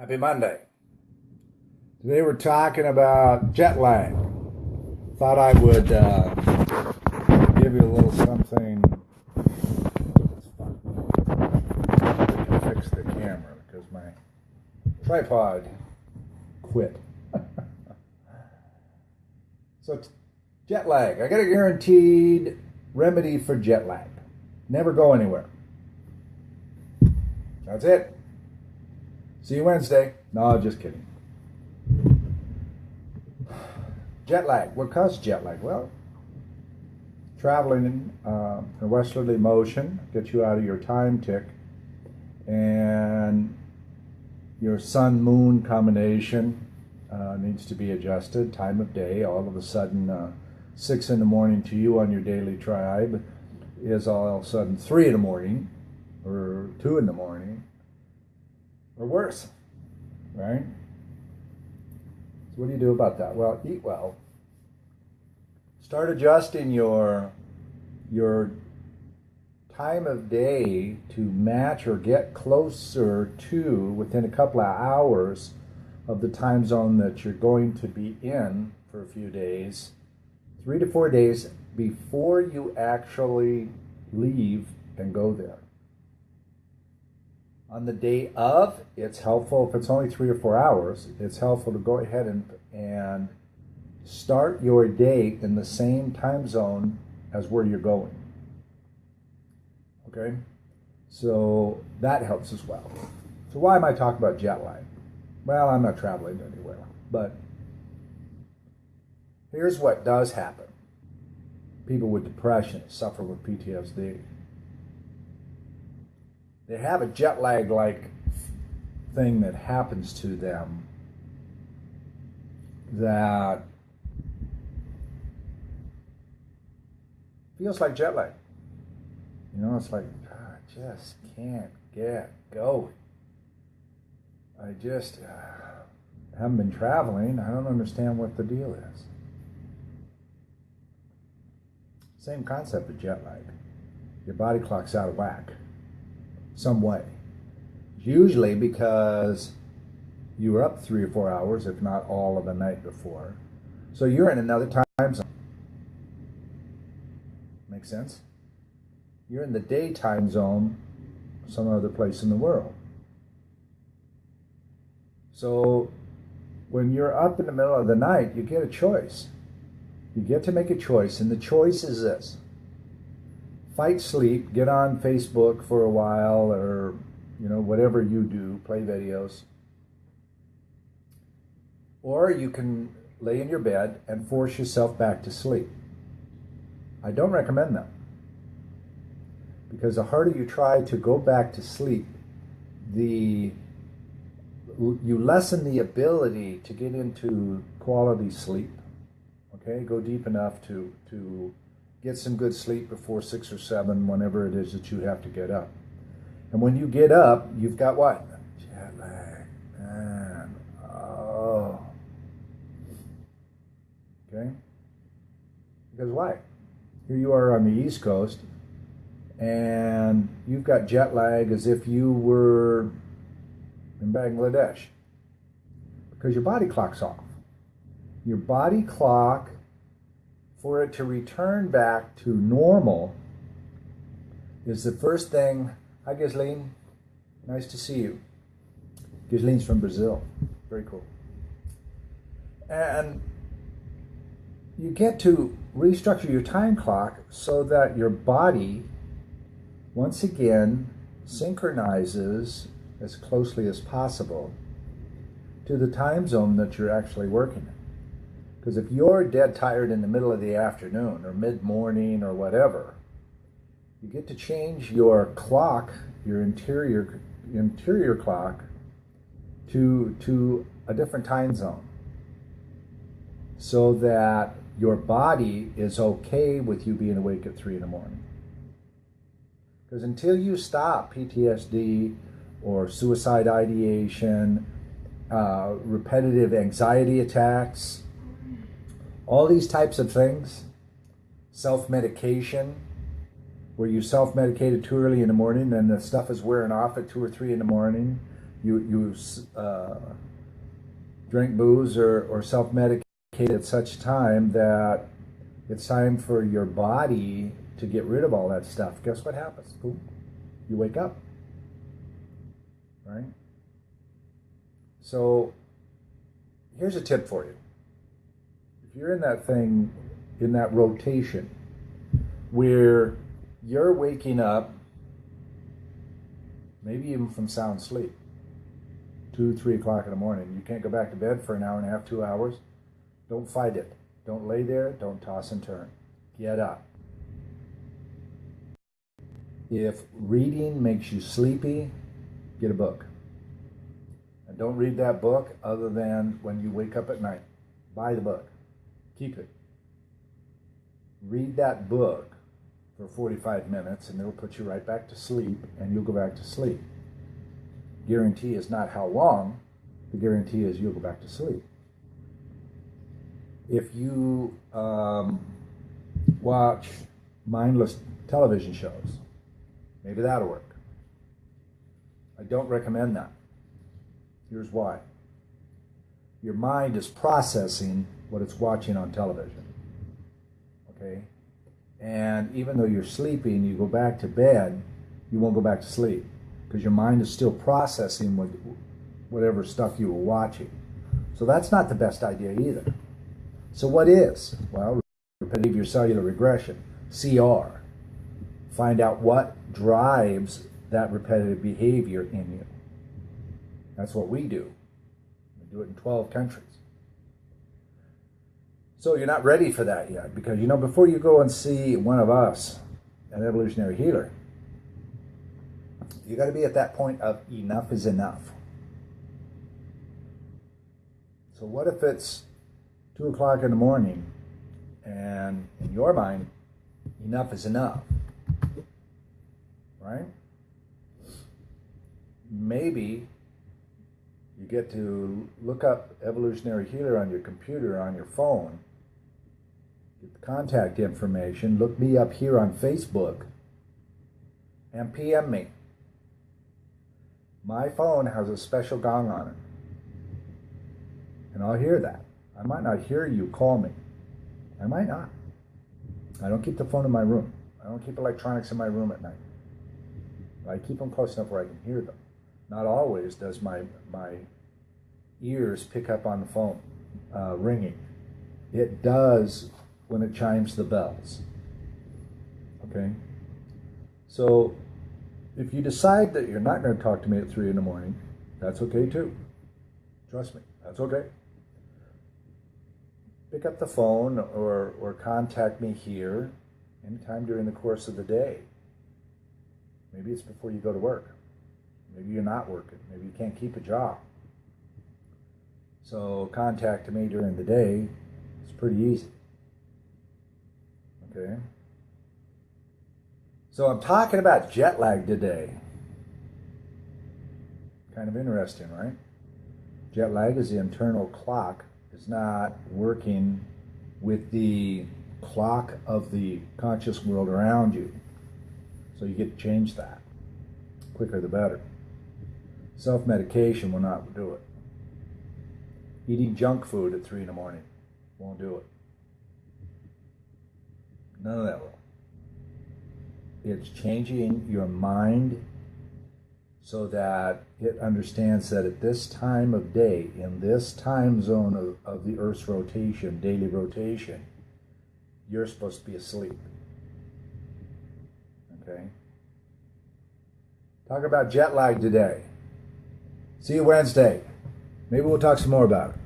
Happy Monday. Today we're talking about jet lag. Thought I would give you a little something. Fix the camera because my tripod quit. So jet lag. I got a guaranteed remedy for jet lag. Never go anywhere. That's it. See you Wednesday. No, just kidding. Jet lag. What causes jet lag? Well, traveling in a westerly motion gets you out of your time tick, and your sun-moon combination needs to be adjusted. Time of day. All of a sudden, 6 in the morning to you on your daily tribe is all of a sudden 3 in the morning, or 2 in the morning, or worse, right? So what do you do about that? Well, eat well. Start adjusting your time of day to match or get closer to, within a couple of hours of the time zone that you're going to be in for a few days, 3 to 4 days before you actually leave and go there. On the day of, it's helpful, if it's only 3 or 4 hours, it's helpful to go ahead and start your day in the same time zone as where you're going. Okay? So that helps as well. So why am I talking about jet lag? Well, I'm not traveling anywhere, but here's what does happen. People with depression suffer with PTSD. They have a jet lag-like thing that happens to them that feels like jet lag. You know, it's like, I just can't get going. I just haven't been traveling. I don't understand what the deal is. Same concept of jet lag. Your body clock's out of whack some way. Usually because you were up 3 or 4 hours, if not all of the night before. So you're in another time zone. Make sense? You're in the daytime zone some other place in the world. So when you're up in the middle of the night, you get a choice. You get to make a choice, and the choice is this. Fight sleep, get on Facebook for a while, or whatever you do, play videos. Or you can lay in your bed and force yourself back to sleep. I don't recommend that. Because the harder you try to go back to sleep, you lessen the ability to get into quality sleep. Okay, go deep enough to get some good sleep before 6 or 7, whenever it is that you have to get up. And when you get up, you've got what? Jet lag. Man. Oh. Okay? Because why? Here you are on the East Coast, and you've got jet lag as if you were in Bangladesh. Because your body clock's off. Your body clock, for it to return back to normal, is the first thing. Hi, Ghislaine. Nice to see you. Ghislaine's from Brazil. Very cool. And you get to restructure your time clock so that your body, once again, synchronizes as closely as possible to the time zone that you're actually working in. Because if you're dead tired in the middle of the afternoon or mid-morning or whatever, you get to change your clock, your interior clock, to a different time zone, so that your body is okay with you being awake at 3 in the morning. Because until you stop PTSD or suicide ideation, repetitive anxiety attacks, all these types of things, self-medication, where you self-medicated too early in the morning and the stuff is wearing off at 2 or 3 in the morning, you drink booze or self-medicate at such time that it's time for your body to get rid of all that stuff. Guess what happens? Boom, you wake up, right? So here's a tip for you. If you're in that thing, in that rotation where you're waking up, maybe even from sound sleep, 2, 3 o'clock in the morning, you can't go back to bed for an hour and a half, 2 hours, don't fight it. Don't lay there, don't toss and turn. Get up. If reading makes you sleepy, get a book. And don't read that book other than when you wake up at night. Buy the book. Keep it. Read that book for 45 minutes and it'll put you right back to sleep and you'll go back to sleep. Guarantee is not how long, the guarantee is you'll go back to sleep. If you watch mindless television shows, maybe that'll work. I don't recommend that. Here's why. Your mind is processing what it's watching on television. Okay? And even though you're sleeping, you go back to bed, you won't go back to sleep because your mind is still processing whatever stuff you were watching. So that's not the best idea either. So what is? Well, repetitive cellular regression, CR. Find out what drives that repetitive behavior in you. That's what we do. We do it in 12 countries. So you're not ready for that yet because, before you go and see one of us, an evolutionary healer, you got to be at that point of enough is enough. So what if it's 2 o'clock in the morning and in your mind, enough is enough, right? Maybe you get to look up evolutionary healer on your computer, on your phone, get the contact information, look me up here on Facebook, and PM me. My phone has a special gong on it, and I'll hear that. I might not hear you call me. I might not. I don't keep the phone in my room. I don't keep electronics in my room at night. I keep them close enough where I can hear them. Not always does my ears pick up on the phone ringing. It does when it chimes the bells. Okay? So if you decide that you're not going to talk to me at 3 in the morning, that's okay too. Trust me, that's okay. Pick up the phone or contact me here anytime during the course of the day. Maybe it's before you go to work. Maybe you're not working. Maybe you can't keep a job. So contact me during the day. It's pretty easy. Okay? So I'm talking about jet lag today. Kind of interesting, right? Jet lag is the internal clock is not working with the clock of the conscious world around you. So you get to change that. Quicker the better. Self-medication will not do it. Eating junk food at 3 in the morning won't do it. None of that will. It's changing your mind so that it understands that at this time of day, in this time zone of the Earth's rotation, daily rotation, you're supposed to be asleep. Okay? Talk about jet lag today. See you Wednesday. Maybe we'll talk some more about it.